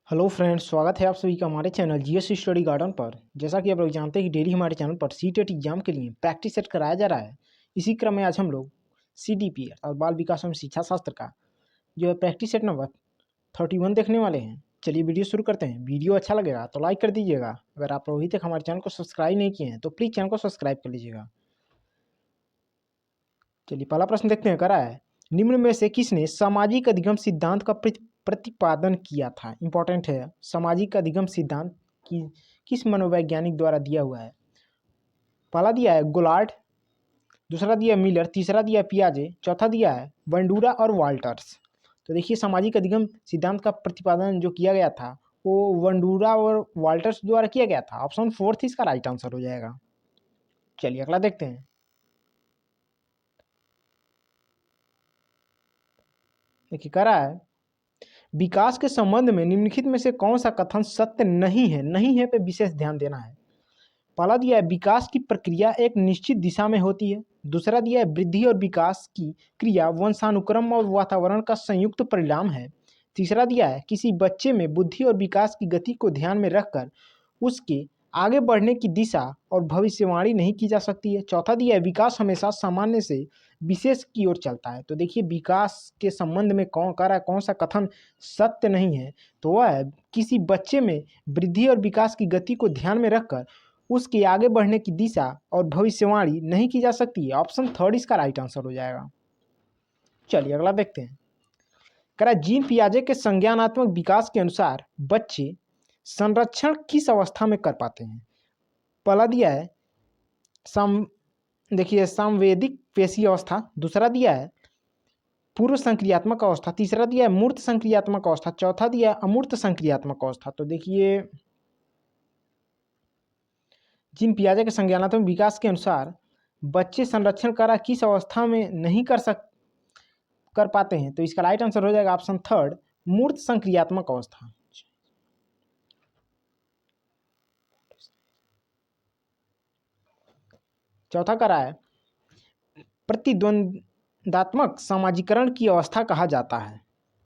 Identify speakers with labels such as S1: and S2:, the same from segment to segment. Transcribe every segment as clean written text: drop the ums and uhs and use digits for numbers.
S1: Hello friends, स्वागत है आप सभी का हमारे चैनल जीएस स्टडी गार्डन पर। जैसा कि आप लोग जानते हैं कि डेली हमारे चैनल पर सीटेट एग्जाम के लिए प्रैक्टिस सेट कराया जा रहा है। इसी क्रम में आज हम लोग सीडीपी और बाल विकास एवं शिक्षा शास्त्र का जो है प्रैक्टिस सेट नंबर 31 देखने वाले हैं। चलिए वीडियो शुरू करते हैं। वीडियो अच्छा लगेगा तो लाइक कर दीजिएगा। अगर आप अभी तक हमारे चैनल को सब्सक्राइब नहीं किए हैं तो प्लीज़ चैनल को सब्सक्राइब कर लीजिएगा। चलिए पहला प्रश्न देखते हैं। करा है, निम्न में से किसने सामाजिक अधिगम सिद्धांत का प्रतिपादन किया था। इंपॉर्टेंट है, सामाजिक अधिगम सिद्धांत की किस मनोवैज्ञानिक द्वारा दिया हुआ है। पहला दिया है गोलार्ड, दूसरा दिया है मिलर, तीसरा दिया है पियाजे, चौथा दिया है बंडूरा और वाल्टर्स। तो देखिए सामाजिक अधिगम सिद्धांत का प्रतिपादन जो किया गया था वो वंडूरा और वाल्टर्स द्वारा किया गया था। ऑप्शन 4 इसका राइट आंसर हो जाएगा। चलिए अगला देखते हैं। देखिए कह रहा है, विकास के संबंध में निम्नलिखित में से कौन सा कथन सत्य नहीं है। नहीं है पे विशेष ध्यान देना है। पहला दिया है विकास की प्रक्रिया एक निश्चित दिशा में होती है। दूसरा दिया है वृद्धि और विकास की क्रिया वंशानुक्रम और वातावरण का संयुक्त परिणाम है। तीसरा दिया है किसी बच्चे में बुद्धि और विकास की गति को ध्यान में रखकर उसके आगे बढ़ने की दिशा और भविष्यवाणी नहीं की जा सकती है। चौथा दिया है विकास हमेशा सामान्य से विशेष की ओर चलता है। तो देखिए विकास के संबंध में कौन कह रहा है, कौन सा कथन सत्य नहीं है, तो वह है किसी बच्चे में वृद्धि और विकास की गति को ध्यान में रखकर उसके आगे बढ़ने की दिशा और भविष्यवाणी नहीं की जा सकती है। ऑप्शन 3 इसका राइट आंसर हो जाएगा। चलिए अगला देखते हैं। कह रहा है, जीन पियाजे के संज्ञानात्मक विकास के अनुसार बच्चे संरक्षण किस अवस्था में कर पाते हैं। पहला दिया है देखिए संवेदिक पेशी अवस्था, दूसरा दिया है पूर्व संक्रियात्मक अवस्था, तीसरा दिया है मूर्त संक्रियात्मक अवस्था, चौथा दिया है अमूर्त संक्रियात्मक अवस्था। तो देखिए जीन पियाजे के संज्ञानात्मक विकास के अनुसार बच्चे संरक्षण करा किस अवस्था में नहीं कर पाते हैं, तो इसका राइट आंसर हो जाएगा ऑप्शन 3 मूर्त संक्रियात्मक अवस्था। चौथा करा है प्रतिद्वंदात्मक सामाजिकरण की अवस्था कहा जाता है।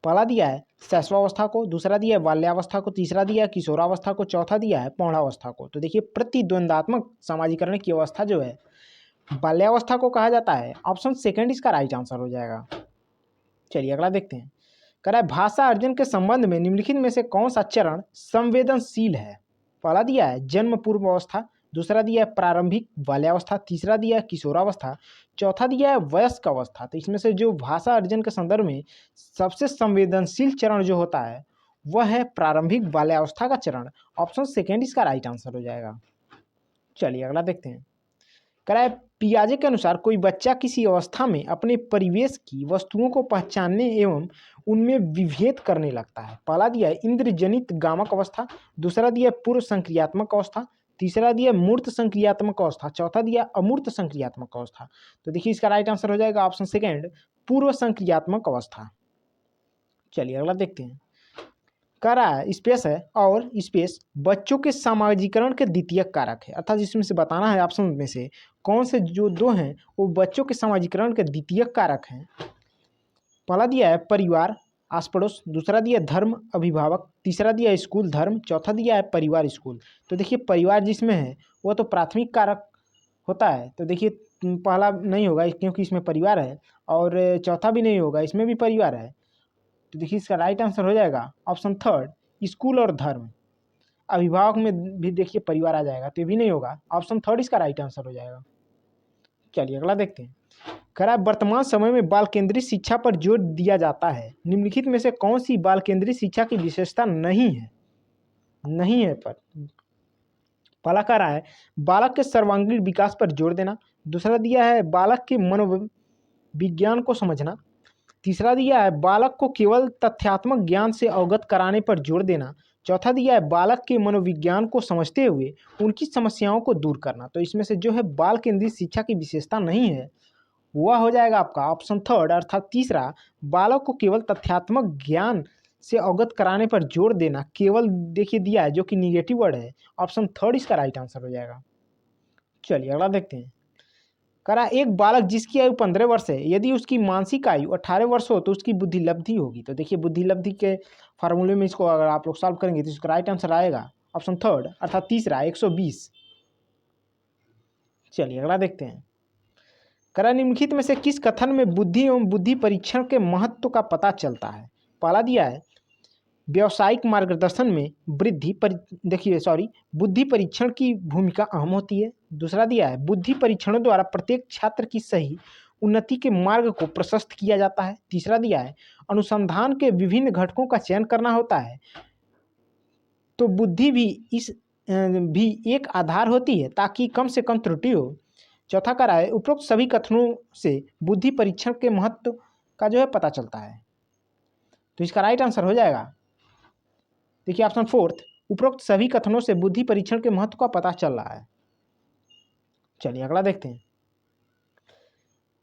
S1: पहला दिया है शैशवावस्था को, दूसरा दिया है बाल्यावस्था को, तीसरा दिया है किशोरावस्था को, चौथा दिया है पौढ़ावस्था को। तो देखिए प्रतिद्वंदात्मक सामाजिकरण की अवस्था जो है बाल्यावस्था को कहा जाता है। ऑप्शन 2 इसका राइट आंसर हो जाएगा। चलिए अगला देखते हैं। कह रहा है भाषा अर्जन के संबंध में निम्नलिखित में से कौन सा चरण संवेदनशील है। पहला दिया है जन्म पूर्व अवस्था, दूसरा दिया है प्रारंभिक बाल्यावस्था, तीसरा दिया है किशोरावस्था, चौथा दिया है वयस्क अवस्था। तो इसमें से जो भाषा अर्जन के संदर्भ में सबसे संवेदनशील चरण जो होता है वह है प्रारंभिक बाल्यावस्था का चरण। ऑप्शन 2 इसका राइट आंसर हो जाएगा। चलिए अगला देखते हैं। कह रहा है पियाजे के अनुसार कोई बच्चा किसी अवस्था में अपने परिवेश की वस्तुओं को पहचानने एवं उनमें विभेद करने लगता है। पहला दिया है इंद्रजनित गामक अवस्था, दूसरा दिया है पूर्व संक्रियात्मक अवस्था, तीसरा दिया है मूर्त संक्रियात्मक अवस्था, चौथा दिया अमूर्त संक्रियात्मक अवस्था। तो देखिए इसका राइट आंसर हो जाएगा ऑप्शन 2 पूर्व संक्रियात्मक अवस्था। चलिए अगला देखते हैं। कह रहा है स्पेस है और स्पेस बच्चों के सामाजिकरण के द्वितीयक कारक है, अर्थात इसमें से बताना है ऑप्शन में से कौन से जो दो हैं वो बच्चों के सामाजिकरण के द्वितीयक कारक हैं। पहला दिया है परिवार आस पड़ोस, दूसरा दिया है धर्म अभिभावक, तीसरा दिया है स्कूल धर्म, चौथा दिया है परिवार स्कूल। तो देखिए परिवार जिसमें है वो तो प्राथमिक कारक होता है। तो देखिए पहला नहीं होगा क्योंकि इसमें परिवार है, और चौथा भी नहीं होगा, इसमें भी परिवार है। तो देखिए इसका राइट आंसर हो जाएगा ऑप्शन 3 स्कूल और धर्म। अभिभावक में भी देखिए परिवार आ जाएगा तो ये भी नहीं होगा। ऑप्शन 3 इसका राइट आंसर हो जाएगा। चलिए अगला देखते हैं। कह रहा है वर्तमान समय में बाल केंद्रित शिक्षा पर जोर दिया जाता है। निम्नलिखित में से कौन सी बाल केंद्रित शिक्षा की विशेषता नहीं है। नहीं है पर पहला कह रहा है बालक के सर्वांगीण विकास पर जोर देना, दूसरा दिया है बालक के मनोविज्ञान को समझना, तीसरा दिया है बालक को केवल तथ्यात्मक ज्ञान से अवगत कराने पर जोर देना, चौथा दिया है बालक के मनोविज्ञान को समझते हुए उनकी समस्याओं को दूर करना। तो इसमें से जो है बाल केंद्रित शिक्षा की विशेषता नहीं है वह हो जाएगा आपका ऑप्शन 3 अर्थात तीसरा बालक को केवल तथ्यात्मक ज्ञान से अवगत कराने पर जोर देना। केवल देखिए दिया है जो कि निगेटिव वर्ड है। ऑप्शन 3 इसका राइट आंसर हो जाएगा। चलिए अगला देखते हैं। कह रहा एक बालक जिसकी आयु 15 वर्ष है, यदि उसकी मानसिक आयु 18 वर्ष हो तो उसकी बुद्धि लब्धि होगी। तो देखिए बुद्धि लब्धि के फार्मूले में इसको अगर आप लोग सॉल्व करेंगे तो इसका राइट आंसर आएगा ऑप्शन थर्ड अर्थात तीसरा 120। चलिए अगला देखते हैं। कह रहा निम्नलिखित में से किस कथन में बुद्धि एवं बुद्धि परीक्षण के महत्व का पता चलता है। पहला दिया है व्यावसायिक मार्गदर्शन में बुद्धि परीक्षण की भूमिका अहम होती है। दूसरा दिया है बुद्धि परीक्षणों द्वारा प्रत्येक छात्र की सही उन्नति के मार्ग को प्रशस्त किया जाता है। तीसरा दिया है अनुसंधान के विभिन्न घटकों का चयन करना होता है, तो बुद्धि भी एक आधार होती है ताकि कम से कम त्रुटि हो। चौथा कह रहा है उपरोक्त सभी कथनों से बुद्धि परीक्षण के महत्व का जो है पता चलता है। तो इसका राइट आंसर हो जाएगा देखिए ऑप्शन फोर्थ, उपरोक्त सभी कथनों से बुद्धि परीक्षण के महत्व का पता चल रहा है। चलिए अगला देखते हैं।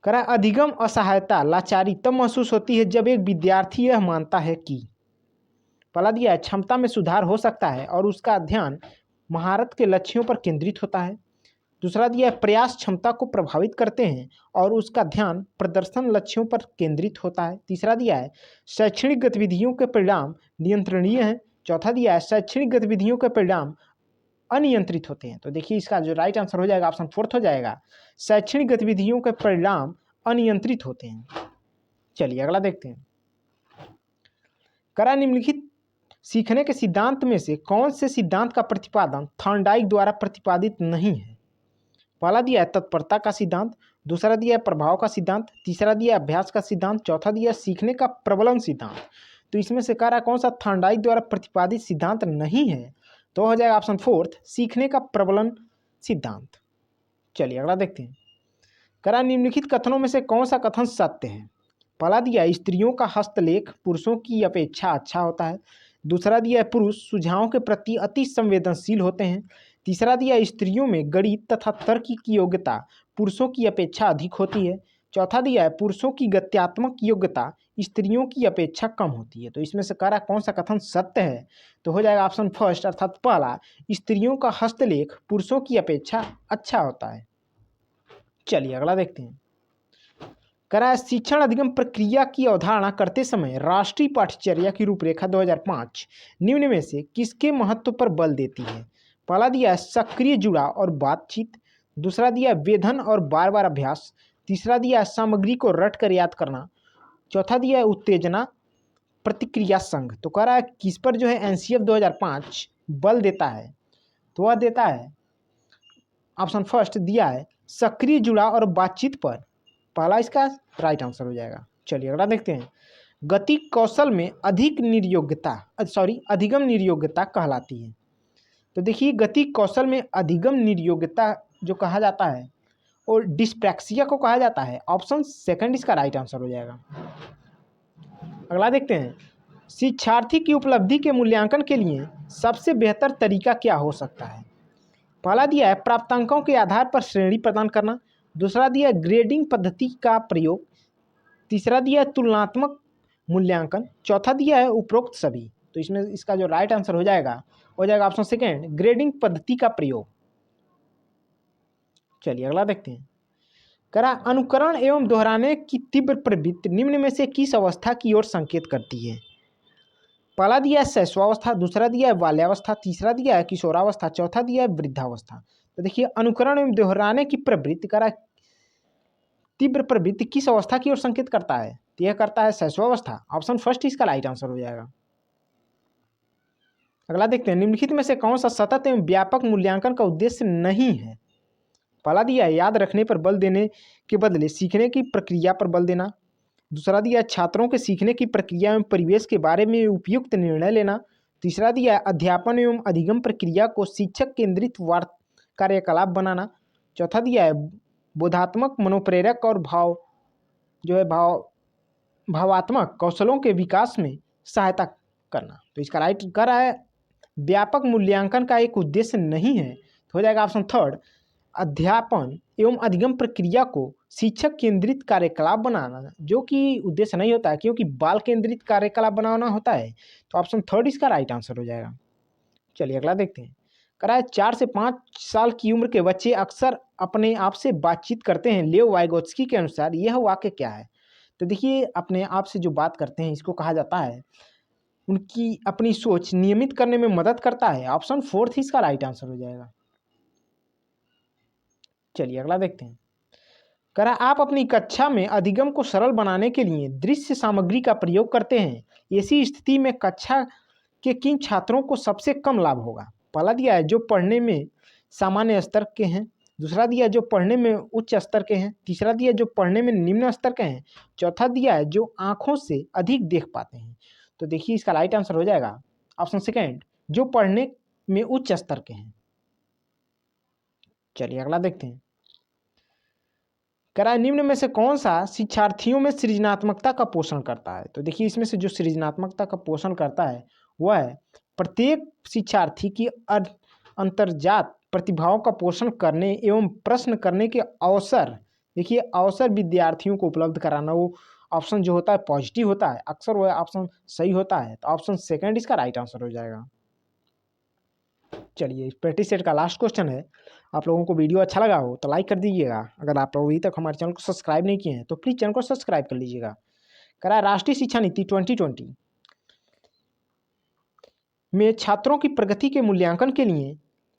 S1: कह रहा अधिगम असहायता लाचारी तब महसूस होती है जब एक विद्यार्थी यह मानता है कि पहला दिया है क्षमता में सुधार हो सकता है और उसका ध्यान महारत के लक्ष्यों पर केंद्रित होता है। दूसरा दिया है प्रयास क्षमता को प्रभावित करते हैं और उसका ध्यान प्रदर्शन लक्ष्यों पर केंद्रित होता है। तीसरा दिया है शैक्षणिक गतिविधियों के परिणाम नियंत्रणीय हैं। चौथा दिया है शैक्षणिक गतिविधियों के परिणाम अनियंत्रित होते हैं। तो देखिए इसका जो राइट आंसर हो जाएगा ऑप्शन फोर्थ हो जाएगा, शैक्षणिक गतिविधियों के परिणाम अनियंत्रित होते हैं। चलिए अगला देखते हैं। करा निम्नलिखित सीखने के सिद्धांत में से कौन से सिद्धांत का प्रतिपादन थॉर्नडाइक द्वारा प्रतिपादित नहीं है। पहला दिया है तत्परता का सिद्धांत, दूसरा दिया है प्रभाव का सिद्धांत, तीसरा दिया है अभ्यास का सिद्धांत, चौथा दिया है सीखने का प्रबलन सिद्धांत। तो इसमें से कह रहा कौन सा थॉर्नडाइक द्वारा प्रतिपादित सिद्धांत नहीं है, तो हो जाएगा ऑप्शन फोर्थ सीखने का प्रबलन सिद्धांत। चलिए अगला देखते हैं। कह रहा निम्नलिखित कथनों में से कौन सा कथन सत्य है। पहला दिया स्त्रियों का हस्तलेख पुरुषों की अपेक्षा अच्छा होता है। दूसरा दिया है पुरुष सुझावों के प्रति अति संवेदनशील होते हैं। तीसरा दिया स्त्रियों में गणित तथा तर्क की योग्यता पुरुषों की अपेक्षा अधिक होती है। चौथा दिया है पुरुषों की गत्यात्मक योग्यता स्त्रियों की अपेक्षा कम होती है। तो इसमें से कह रहा कौन सा कथन सत्य है, तो हो जाएगा ऑप्शन फर्स्ट अर्थात पहला स्त्रियों का हस्तलेख पुरुषों की अपेक्षा अच्छा होता है। चलिए अगला देखते हैं। कह रहा है शिक्षण अधिगम प्रक्रिया की अवधारणा करते समय राष्ट्रीय पाठ्यचर्या की रूपरेखा 2005 निम्न में से किसके महत्व पर बल देती है। पहला दिया है सक्रिय जुड़ाव और बातचीत, दूसरा दिया है वेधन और बार बार अभ्यास, तीसरा दिया है सामग्री को रट कर याद करना, चौथा दिया है उत्तेजना प्रतिक्रिया संघ। तो कह रहा है किस पर जो है एनसीएफ 2005 बल देता है, तो वह देता है ऑप्शन फर्स्ट दिया है सक्रिय जुड़ाव और बातचीत पर। पहला इसका राइट आंसर हो जाएगा। चलिए अगला देखते हैं। गति कौशल में अधिगम निर्योग्यता कहलाती है। तो देखिए गति कौशल में अधिगम निर्योग्यता जो कहा जाता है और डिस्प्रैक्सिया को कहा जाता है। ऑप्शन सेकंड इसका राइट आंसर हो जाएगा। अगला देखते हैं। शिक्षार्थी की उपलब्धि के मूल्यांकन के लिए सबसे बेहतर तरीका क्या हो सकता है। पहला दिया है प्राप्तांकों के आधार पर श्रेणी प्रदान करना, दूसरा दिया है ग्रेडिंग पद्धति का प्रयोग, तीसरा दिया है तुलनात्मक मूल्यांकन, चौथा दिया है उपरोक्त सभी। तो इसमें इसका जो राइट आंसर हो जाएगा ऑप्शन सेकेंड ग्रेडिंग पद्धति का प्रयोग। चलिए अगला देखते हैं। करा अनुकरण एवं दोहराने की तीव्र प्रवृत्ति निम्न में से किस अवस्था की ओर संकेत करती है। पहला दिया है शैशवावस्था, दूसरा दिया है बाल्यावस्था, तीसरा दिया है किशोरावस्था, चौथा दिया है वृद्धावस्था। तो देखिए अनुकरण एवं दोहराने की प्रवृत्ति करा तीव्र प्रवृत्ति किस अवस्था की ओर संकेत करता है, तो यह करता है शैशवावस्था। ऑप्शन फर्स्ट इसका राइट आंसर हो जाएगा। अगला देखते हैं। निम्नलिखित में से कौन सा सतत एवं व्यापक मूल्यांकन का उद्देश्य नहीं है। पहला दिया है याद रखने पर बल देने के बदले सीखने की प्रक्रिया पर बल देना, दूसरा दिया है छात्रों के सीखने की प्रक्रिया एवं परिवेश के बारे में उपयुक्त निर्णय लेना, तीसरा दिया है अध्यापन एवं अधिगम प्रक्रिया को शिक्षक केंद्रित कार्यकलाप बनाना, चौथा दिया है बोधात्मक मनोप्रेरक और भावात्मक कौशलों के विकास में सहायता करना। तो इसका राइट कर रहा है व्यापक मूल्यांकन का एक उद्देश्य नहीं है, तो हो जाएगा ऑप्शन थर्ड अध्यापन एवं अधिगम प्रक्रिया को शिक्षक केंद्रित कार्यकलाप बनाना, जो कि उद्देश्य नहीं होता है क्योंकि बाल केंद्रित कार्यकलाप बनाना होता है। तो ऑप्शन थर्ड इसका राइट आंसर हो जाएगा। चलिए अगला देखते हैं। करा है 4 से 5 साल की उम्र के बच्चे अक्सर अपने आप से बातचीत करते हैं। लेव वाइगोत्स्की के अनुसार यह वाक्य क्या है? तो देखिए अपने आप से जो बात करते हैं इसको कहा जाता है उनकी अपनी सोच नियमित करने में मदद करता है। ऑप्शन 4 इसका राइट आंसर हो जाएगा। चलिए अगला देखते हैं। करा आप अपनी कक्षा में अधिगम को सरल बनाने के लिए दृश्य सामग्री का प्रयोग करते हैं। ऐसी स्थिति में कक्षा के किन छात्रों को सबसे कम लाभ होगा? पहला दिया है जो पढ़ने में सामान्य स्तर के हैं, दूसरा दिया है जो पढ़ने में उच्च स्तर के हैं, तीसरा दिया है जो पढ़ने में निम्न स्तर के हैं, चौथा दिया है जो आंखों से अधिक देख पाते हैं। तो देखिए इसका राइट आंसर हो जाएगा ऑप्शन सेकेंड, जो पढ़ने में उच्च स्तर के हैं। चलिए अगला देखते हैं। करा निम्न में से कौन सा शिक्षार्थियों में सृजनात्मकता का पोषण करता है? तो देखिए इसमें से जो सृजनात्मकता का पोषण करता है वह है प्रत्येक शिक्षार्थी की अंतर्जात प्रतिभाओं का पोषण करने एवं प्रश्न करने के अवसर। देखिए अवसर विद्यार्थियों को उपलब्ध कराना। वो ऑप्शन जो होता है पॉजिटिव होता है, अक्सर वह ऑप्शन सही होता है। तो ऑप्शन सेकंड इसका राइट आंसर हो जाएगा। चलिए प्रैक्टिस सेट का लास्ट क्वेश्चन है। आप लोगों को वीडियो अच्छा लगा हो तो लाइक कर दीजिएगा। अगर आप लोग अभी तक हमारे चैनल को सब्सक्राइब नहीं किए हैं तो प्लीज़ चैनल को सब्सक्राइब कर लीजिएगा। करा राष्ट्रीय शिक्षा नीति 2020 में छात्रों की प्रगति के मूल्यांकन के लिए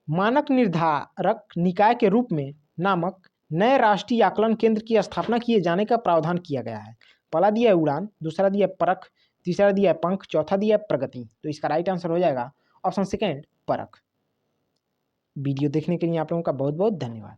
S1: मानक निर्धारक निकाय के रूप में नामक नए राष्ट्रीय आकलन केंद्र की स्थापना किए जाने का प्रावधान किया गया है। पहला दिया है उड़ान, दूसरा दिया है परख, तीसरा दिया है पंख, चौथा दिया है प्रगति। तो इसका राइट आंसर हो जाएगा ऑप्शन सेकेंड परख। वीडियो देखने के लिए आप लोगों का बहुत बहुत धन्यवाद।